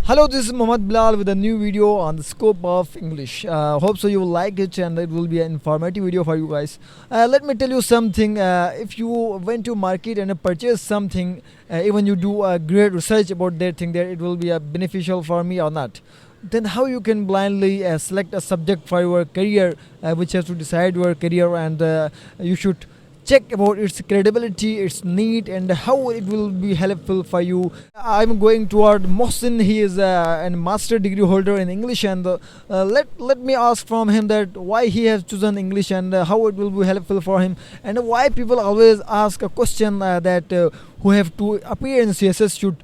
Hello, this is Mohammad Bilal with a new video on the scope of English. Hope so you will like it and it will be an informative video for you guys. Let me tell you something. If you went to market and purchase something, even you do a great research about that thing, that it will be beneficial for me or not. Then how you can blindly select a subject for your career, which has to decide your career, and you should check about its credibility, its need, and how it will be helpful for you. I'm going toward Mohsin. He is a master degree holder in English, and let me ask from him that why he has chosen English and how it will be helpful for him, and why people always ask a question that who have to appear in CSS should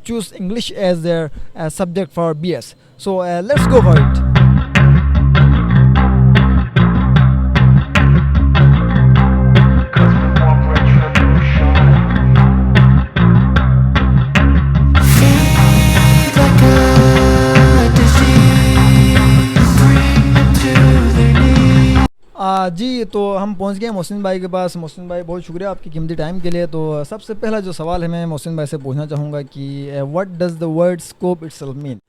choose English as their subject for BS. So let's go for it. जी, तो हम पहुंच गए मोहसिन भाई के पास। मोहसिन भाई, बहुत शुक्रिया आपकी कीमती टाइम के लिए। तो सबसे पहला जो सवाल है मैं मोहसिन भाई से पूछना चाहूँगा कि what does the word scope itself mean?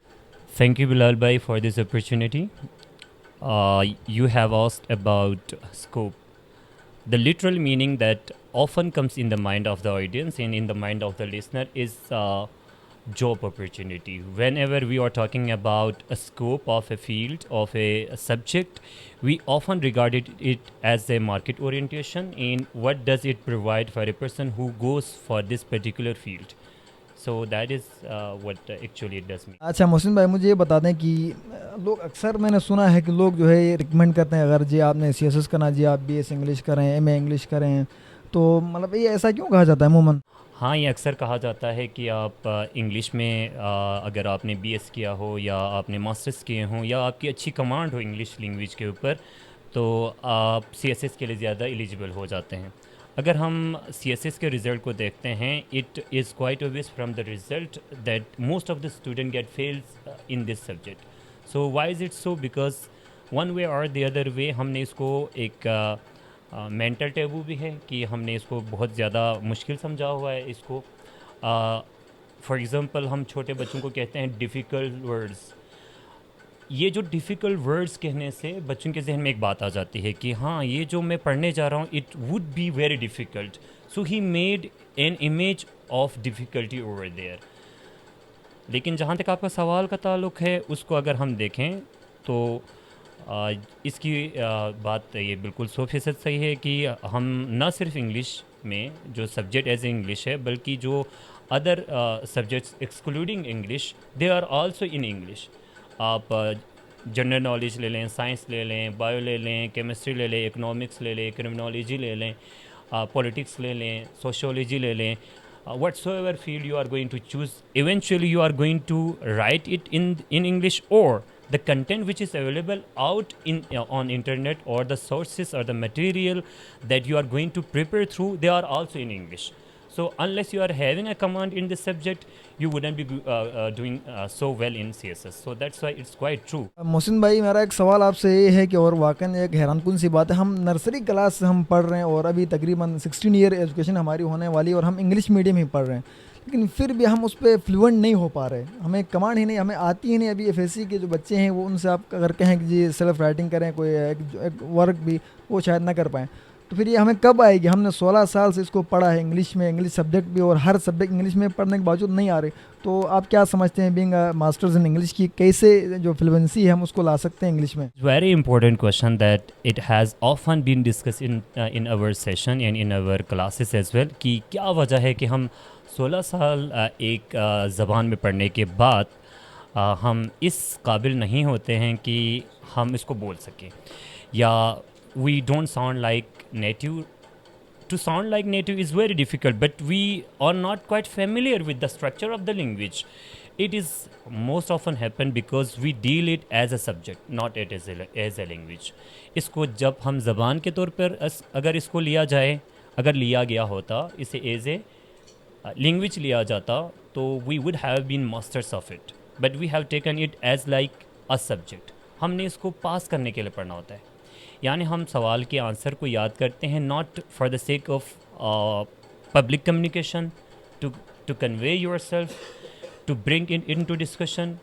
Thank you, Bilal Bhai, for this opportunity. You have asked about scope. The literal meaning that often comes in the mind of the audience and in the mind of the listener is job opportunity. Whenever we are talking about a scope of a field, of a subject, we often regard it as a market orientation in what does it provide for a person who goes for this particular field. So that is what actually it does mean. अच्छा मोहसिन भाई, मुझे ये बता दें कि लोग अक्सर, मैंने सुना है कि लोग जो है ये रिकमेंड करते हैं, अगर जी आपने CSS करना, जी आप BS इंग्लिश करें, MA इंग्लिश करें, तो मतलब ये ऐसा क्यों कहा जाता है अमूमन? हाँ, ये अक्सर कहा जाता है कि आप इंग्लिश में अगर आपने BS किया हो या आपने मास्टर्स किए हों या आपकी अच्छी कमांड हो इंग्लिश लैंग्वेज के ऊपर, तो आप CSS के लिए ज़्यादा एलिजिबल हो जाते हैं। अगर हम CSS के रिज़ल्ट को देखते हैं, it is quite obvious from the result that most of the student gate fails in this subject. So why is it so? Because one way और द अदर वे हमने इसको एक मेंटल टेबू भी है कि हमने इसको बहुत ज़्यादा मुश्किल समझा हुआ है इसको। फॉर एग्ज़ाम्पल, हम छोटे बच्चों को कहते हैं डिफ़िकल्ट वर्ड्स। ये जो डिफ़िकल्ट वर्ड्स कहने से बच्चों के जहन में एक बात आ जाती है कि हाँ, ये जो मैं पढ़ने जा रहा हूँ it would be very difficult, so he made an image of difficulty over there. लेकिन जहाँ तक आपका सवाल का ताल्लुक़ है, उसको अगर हम देखें तो इसकी बात ये बिल्कुल 100% सही है कि हम ना सिर्फ इंग्लिश में जो सब्जेक्ट एज इंग्लिश है, बल्कि जो other subjects excluding English, they are also in English. आप जनरल नॉलेज ले लें, साइंस ले लें, बायो ले लें, केमिस्ट्री ले लें, इकोनॉमिक्स ले लें, क्रिमिनोलॉजी ले लें, पॉलिटिक्स ले लें, सोशियोलॉजी ले लें, whatsoever field you are going to choose, eventually you are going to write it in English, or the content which is available out in on internet, or the sources or the material that you are going to prepare through, they are also in English. So unless you are having a command in this subject, you wouldn't be doing so well in CSS. So that's why it's quite true. Mohsin भाई, मेरा एक सवाल आपसे ये है कि, और वाकई एक हैरानकुन सी बात है, हम नर्सरी क्लास से हम पढ़ रहे हैं और अभी तकरीबन 16 ईयर एजुकेशन हमारी होने वाली है और हम इंग्लिश मीडियम ही पढ़ रहे हैं, लेकिन फिर भी हम उस पर फ्लुएंट नहीं हो पा रहे। हमें कमांड ही नहीं, हमें आती ही नहीं। अभी FSC के जो बच्चे हैं वो, उनसे आप अगर कहें कि जी सेल्फ राइटिंग करें, कोई एक वर्क भी, वो शायद ना कर पाएँ। तो फिर ये हमें कब आएगी? हमने 16 साल से इसको पढ़ा है इंग्लिश में, इंग्लिश सब्जेक्ट भी, और हर सब्जेक्ट इंग्लिश में पढ़ने के बावजूद नहीं आ रहे। तो आप क्या समझते हैं, बीइंग मास्टर्स इन इंग्लिश, की कैसे जो फ्लुएंसी है हम उसको ला सकते हैं इंग्लिश में? Very important question that it has often been discussed in our session and in our classes as well, कि क्या वजह है कि हम 16 साल एक ज़बान में पढ़ने के बाद हम इस काबिल नहीं होते हैं कि हम इसको बोल सकें, या we don't sound like native. To sound like native is very difficult, but we are not quite familiar with the structure of the language. It is most often happen because we deal it as a subject, not it as a language. इसको जब हम ज़बान के तौर पर अगर इसको लिया जाए, अगर लिया गया होता, इसे एज ए लैंग्वेज लिया जाता, तो we would have been masters of it. But we have taken it as like a subject. हमने इसको पास करने के लिए पढ़ना होता है। यानी हम सवाल के आंसर को याद करते हैं, not for the sake of public communication, to convey yourself, to bring it into discussion.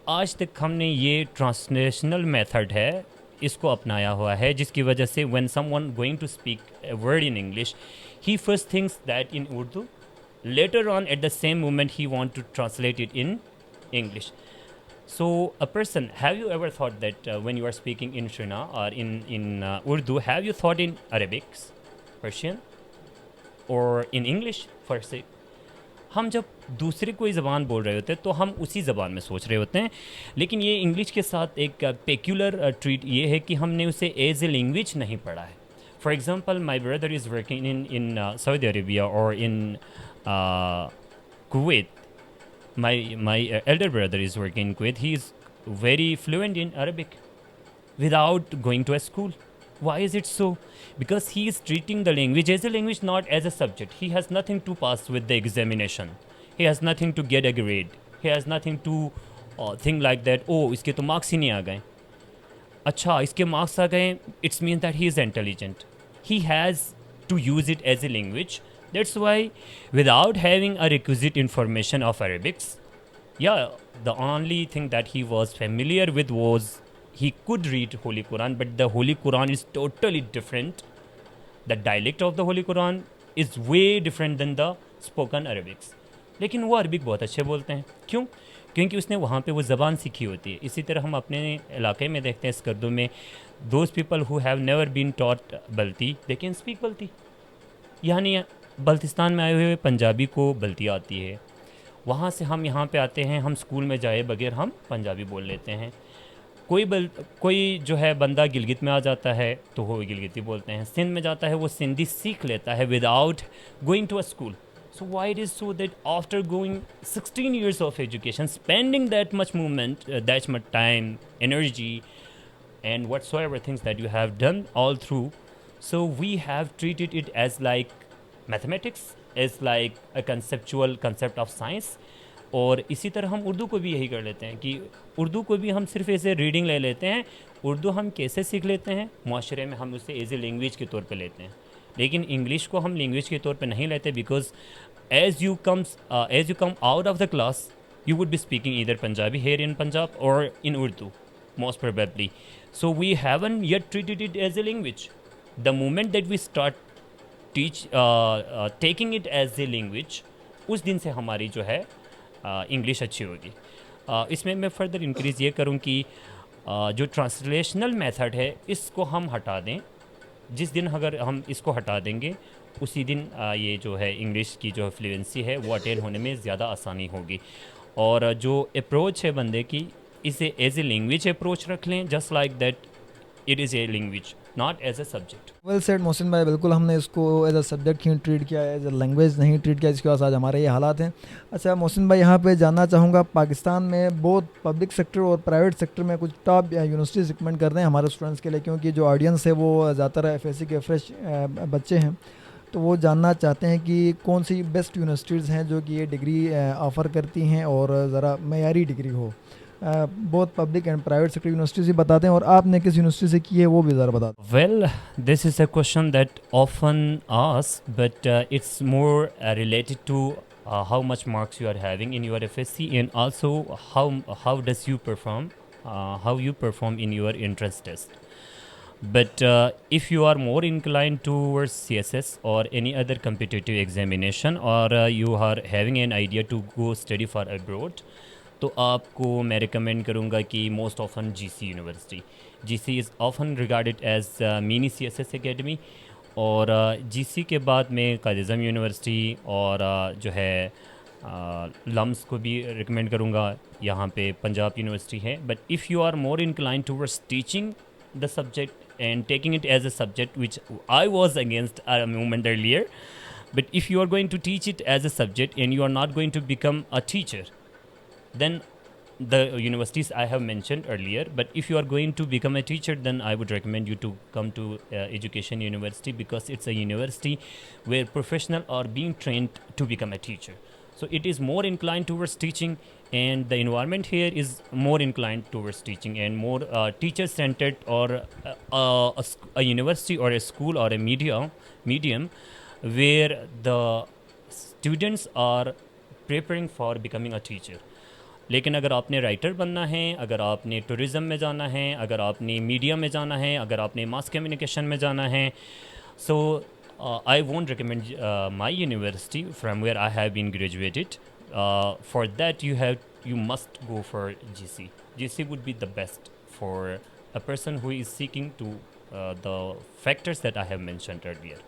आज तक हमने ये ट्रांसलेशनल मेथड है इसको अपनाया हुआ है, जिसकी वजह से when someone going to speak a word in English, he first thinks that in Urdu, later on at the same moment he want to translate it in English. So a person, have you ever thought that when you are speaking in Shina or in Urdu, have you thought in Arabic, Persian or in English for say? हम जब दूसरी कोई ज़बान बोल रहे होते हैं तो हम उसी ज़बान में सोच रहे होते हैं, लेकिन ये इंग्लिश के साथ एक पेक्यूलर ट्रीट ये है कि हमने उसे एज ए लैंग्वेज नहीं पढ़ा है. For example, my brother is working in Saudi Arabia और in Kuwait. My elder brother is working in Kuwait. He is very fluent in Arabic without going to a school. Why is it so? Because he is treating the language as a language, not as a subject. He has nothing to pass with the examination. He has nothing to get a grade. He has nothing to think like that. Oh, इसके तो marks ही नहीं आ गए. अच्छा, इसके marks आ गए. It means that he is intelligent. He has to use it as a language. That's why, without having a requisite information of Arabics, yeah, the only thing that he was familiar with was he could read Holy Quran, but the Holy Quran is totally different. The dialect of the Holy Quran is way different than the spoken Arabics. लेकिन वो Arabic बहुत अच्छे बोलते हैं. क्यों? क्योंकि उसने वहाँ पे वो ज़बान सीखी होती है. इसी तरह हम अपने इलाके में देखते हैं स्कर्दू में, those people who have never been taught Balti, they can speak Balti. यानी बल्तिस्तान में आए हुए पंजाबी को बल्ती आती है. वहाँ से हम यहाँ पे आते हैं, हम स्कूल में जाए बगैर हम पंजाबी बोल लेते हैं. कोई जो है बंदा गिलगित में आ जाता है तो वो गिलगिती बोलते हैं. सिंध में जाता है वो सिंधी सीख लेता है without going to a school. So why it is so that after going 16 years of education, spending that much movement, that much time, energy, and whatsoever things that you have done all through, so we have treated it as like mathematics, as like a conceptual concept of science. और इसी तरह हम उर्दू को भी यही कर लेते हैं कि उर्दू को भी हम सिर्फ ऐसे रीडिंग ले लेते हैं. उर्दू हम कैसे सीख लेते हैं? मुआशरे में हम उसे एज ए लैंग्वेज के तौर पे लेते हैं, लेकिन इंग्लिश को हम लैंग्वेज के तौर पे नहीं लेते. Because as you come out of the class, you would be speaking either Punjabi here in Punjab or in Urdu, most probably. So we haven't yet treated it as a language. The moment that we start taking it as a language, उस दिन से हमारी जो है English अच्छी होगी. इसमें मैं फर्दर इंक्रीज़ ये करूँ कि जो ट्रांसलेशनल मेथड है इसको हम हटा दें. जिस दिन अगर हम इसको हटा देंगे उसी दिन ये जो है इंग्लिश की जो फ्लुएंसी है वो अटेन होने में ज़्यादा आसानी होगी. और जो अप्रोच है बंदे की, इसे एज ए लैंग्वेज अप्रोच रख लें, just like that it is a language, not as a subject. Well said Mohsin भाई, बिल्कुल हमने इसको एज अ सब्जेक्ट ही ट्रीट किया है, एज अ लैंग्वेज नहीं ट्रीट किया, जिसके पास आज हमारे ये हालात हैं. अच्छा मोहसिन भाई, यहाँ पे जानना चाहूँगा, पाकिस्तान में बहुत पब्लिक सेक्टर और प्राइवेट सेक्टर में कुछ टॉप यूनिवर्सिटीज़ रिकमेंड कर रहे हैं हमारे स्टूडेंट्स के लिए, क्योंकि जो ऑडियंस है वो ज़्यादातर FSC के फ्रेश बच्चे हैं, तो वो जानना चाहते हैं कि कौन सी बेस्ट यूनिवर्सिटीज़ हैं जो कि ये डिग्री ऑफ़र करती हैं और ज़रा मयारी डिग्री हो. बहुत public and private sector universities भी बताते हैं, और आपने किस यूनिवर्सिटी से की है वो भी ज़रा बता. Well, this is a question that often asked, but it's more related to how much marks you are having in your FSC, and also how does you perform, how you perform in your entrance test. But if you are more inclined towards CSS or any other competitive examination, or you are having an idea to go study for abroad, तो आपको मैं recommend करूँगा कि most often GC University. GC is often regarded as mini CSS academy. और GC के बाद में Quaid-e-Azam university और जो है लम्स को भी रिकमेंड करूँगा. यहाँ पे पंजाब यूनिवर्सिटी है. But if you are more inclined towards teaching the subject and taking it as a subject, which I was against a moment earlier, but if you are going to teach it as a subject and you are not going to become a teacher, then the universities I have mentioned earlier. But if you are going to become a teacher, then I would recommend you to come to Education University, because it's a university where professionals are being trained to become a teacher. So it is more inclined towards teaching, and the environment here is more inclined towards teaching and more teacher-centered, or a university or a school or a medium where the students are preparing for becoming a teacher. लेकिन अगर आपने writer बनना है, अगर आपने tourism में जाना है, अगर आपने मीडिया में जाना है, अगर आपने मास कम्युनिकेशन में जाना है, so I won't recommend my university from where I have been graduated. For that you must go for GC. GC would be the best for a person who is seeking to the factors that I have mentioned earlier.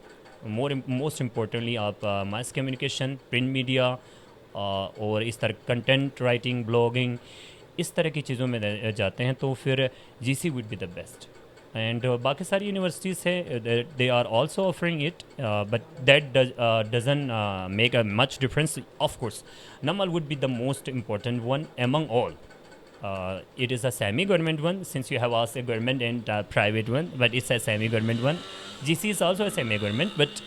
Most importantly, आप mass communication, print media और इस तरह content writing, blogging, इस तरह की चीज़ों में जाते हैं तो फिर GC would be the best. And बाकी सारी यूनिवर्सिटीज़ है, they are also offering it, but that doesn't make a much difference. Of course NUML would be the most important one among all. It is a semi-government one, since you have asked a government and private one, but it's a semi-government one. GC is also a semi-government, but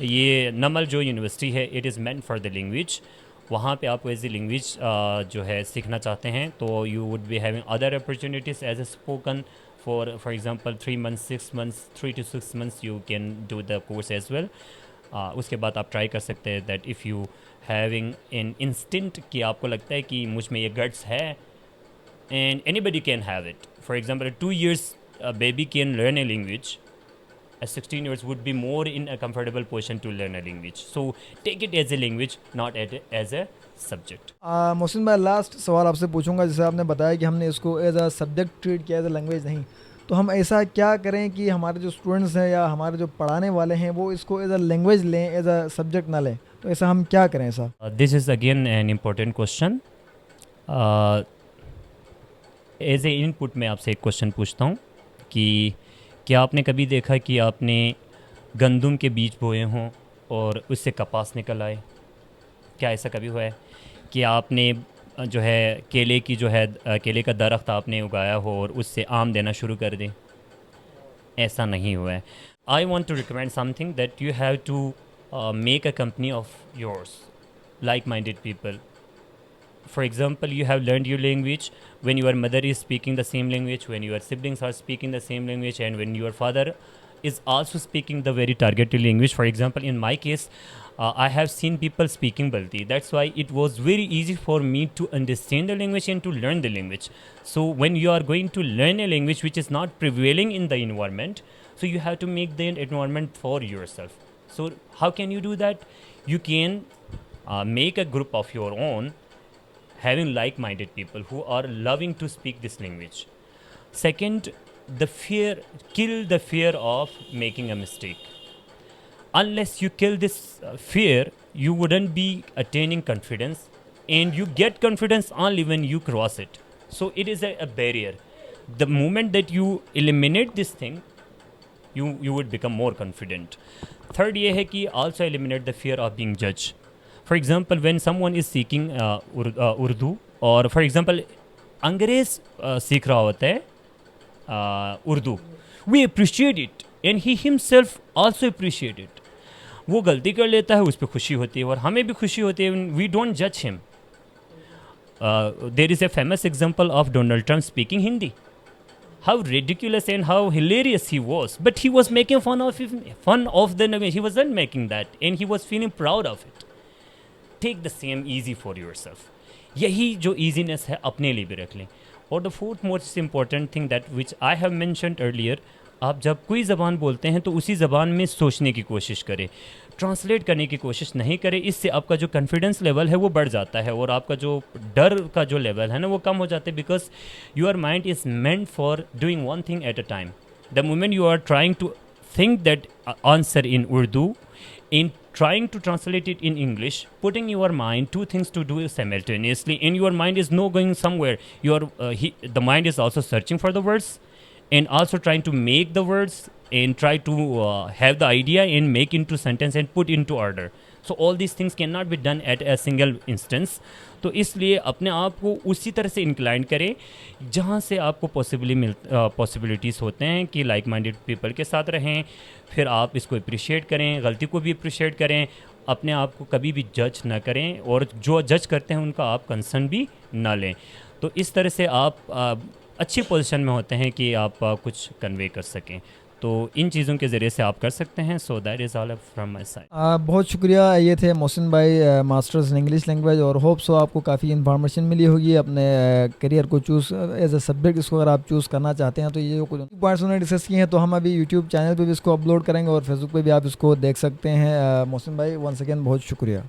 ये नमल जो university है, it is meant for the language. वहाँ पे आप as a language जो है सीखना चाहते हैं तो you would be having other opportunities as a spoken for example 3 months 6 months 3 to 6 months you can do the course as well. उसके बाद आप ट्राई कर सकते हैं that if you having an instinct कि आपको लगता है कि मुझ में ये गट्स है, and anybody can have it. For example 2 years baby can learn a language. A 16 years would be more in a comfortable position to learn a language. So take it as a language, not as a subject. Mohsin भाई, last सवाल आपसे पूछूंगा. जैसे आपने बताया कि हमने इसको एज अ सब्जेक्ट ट्रीट किया, एज अ लैंग्वेज नहीं, तो हम ऐसा क्या करें कि हमारे जो स्टूडेंट्स हैं या हमारे जो पढ़ाने वाले हैं वो इसको एज अ लैंग्वेज लें, एज अ सब्जेक्ट ना लें? तो ऐसा हम क्या करें ऐसा? This is again an important question. As a input मैं आपसे एक क्वेश्चन पूछता हूँ कि क्या आपने कभी देखा कि आपने गंदम के बीज बोए हों और उससे कपास निकल आए? क्या ऐसा कभी हुआ है कि आपने जो है केले की जो है केले का दरख्त आपने उगाया हो और उससे आम देना शुरू कर दें? ऐसा नहीं हुआ है. I want to recommend something that you have to make a company of yours, like minded people. For example, you have learned your language when your mother is speaking the same language, when your siblings are speaking the same language, and when your father is also speaking the very targeted language. For example, in my case, I have seen people speaking Balti. That's why it was very easy for me to understand the language and to learn the language. So when you are going to learn a language which is not prevailing in the environment, so you have to make the environment for yourself. So how can you do that? You can make a group of your own, having like-minded people who are loving to speak this language. Second, kill the fear of making a mistake. Unless you kill this fear, you wouldn't be attaining confidence, and you get confidence only when you cross it. So it is a barrier. The moment that you eliminate this thing, you would become more confident. Third ये है कि also eliminate the fear of being judged. For example, when someone is seeking Urdu, or for example अंग्रेज सीख रहा होता है Urdu, we appreciate it and he himself also appreciate it. वो गलती कर लेता है, उस पर खुशी होती है और हमें भी खुशी होती है. वी डोंट जज him. There is a famous example of Donald Trump speaking Hindi. How ridiculous and how hilarious he was, but he was making fun of the language. He wasn't making that, and he was feeling proud of it. Take the same easy for yourself. यही जो easiness है अपने लिए भी रख लें. और the fourth most important thing that which I have mentioned earlier, आप जब कोई ज़बान बोलते हैं तो उसी ज़बान में सोचने की कोशिश करें, ट्रांसलेट करने की कोशिश नहीं करें. इससे आपका जो कॉन्फिडेंस लेवल है वो बढ़ जाता है और आपका जो डर का जो लेवल है ना वो कम हो जाता है. Because your mind is meant for doing one thing at a time. The moment you are trying to think that answer in Urdu, in trying to translate it in English, putting your mind two things to do simultaneously, and your mind is no going somewhere. The mind is also searching for the words and also trying to make the words and try to have the idea and make into sentence and put into order. So all these things cannot be done at a single instance. तो इसलिए अपने आप को उसी तरह से incline करें जहाँ से आपको पॉसिबिलिटीज़ होते हैं कि लाइक माइंडेड पीपल के साथ रहें. फिर आप इसको अप्रिशिएट करें, गलती को भी अप्रिशिएट करें, अपने आप को कभी भी जज ना करें और जो जज करते हैं उनका आप कंसर्न भी ना लें. तो इस तरह से आप अच्छी पोजीशन में होते हैं कि आप कुछ कन्वे कर सकें. तो इन चीज़ों के ज़रिए से आप कर सकते हैं। So that is all from my side. बहुत शुक्रिया। ये थे मोहसिन भाई, मास्टर्स इन इंग्लिश लैंग्वेज, और होप सो आपको काफ़ी इन्फॉर्मेशन मिली होगी अपने करियर को चूज़ एज अ सब्जेक्ट। इसको अगर आप चूज़ करना चाहते हैं तो ये जो कुछ पॉइंट्स उन्होंने डिस्कस किए हैं, तो हम अभी यूट्यूब चैनल पे भी इसको अपलोड करेंगे और फेसबुक पे भी आप इसको देख सकते हैं। मोहसिन भाई, वंस अगेन बहुत शुक्रिया।